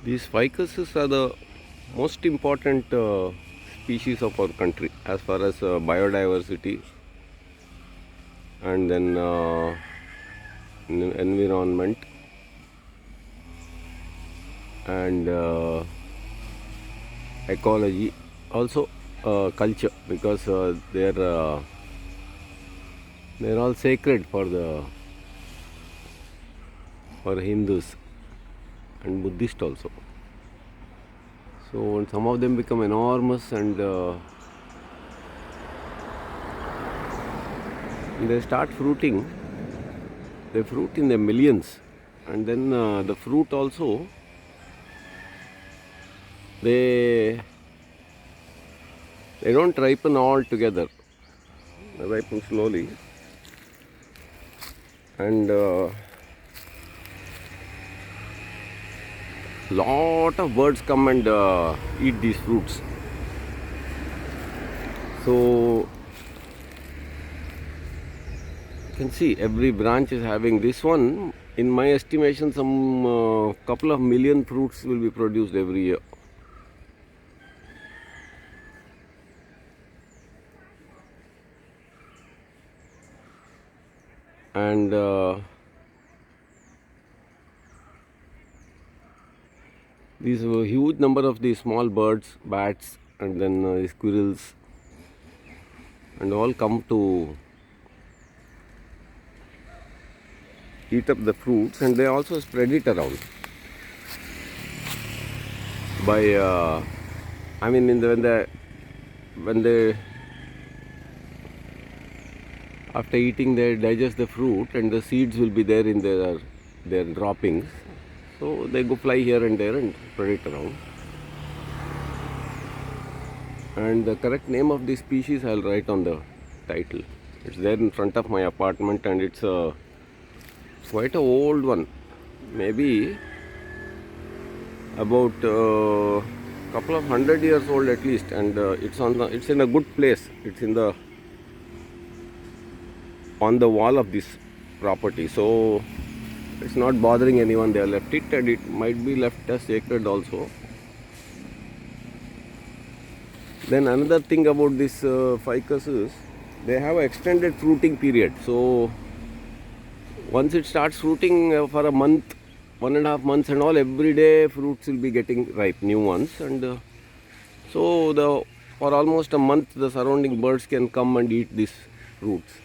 These ficuses are the most important species of our country as far as biodiversity and then environment and ecology, also culture, because they're all sacred for Hindus and Buddhist also. So when some of them become enormous and they start fruiting, they fruit in the millions, and then the fruit also they don't ripen all together. They ripen slowly, and lot of birds come and eat these fruits. So you can see every branch is having this one. In my estimation, some couple of million fruits will be produced every year. And these huge number of these small birds, bats, and then squirrels, and all come to eat up the fruits, and they also spread it around by I mean when they after eating they digest the fruit, and the seeds will be there in their droppings, so they go fly here and there and spread it around. And the correct name of this species I'll write on the title. It's there in front of my apartment, and it's quite a old one, maybe about couple of 100 years old at least, and it's in a good place. It's on the wall of this property, so it's not bothering anyone. They have left it, and it might be left as sacred also. Then another thing about this ficus is they have an extended fruiting period. So once it starts fruiting for a month, 1.5 months and all, every day fruits will be getting ripe, new ones, and so for almost a month the surrounding birds can come and eat these fruits.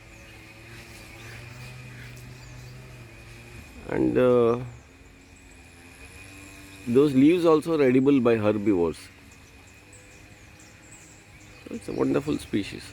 And those leaves also are edible by herbivores. So it's a wonderful species.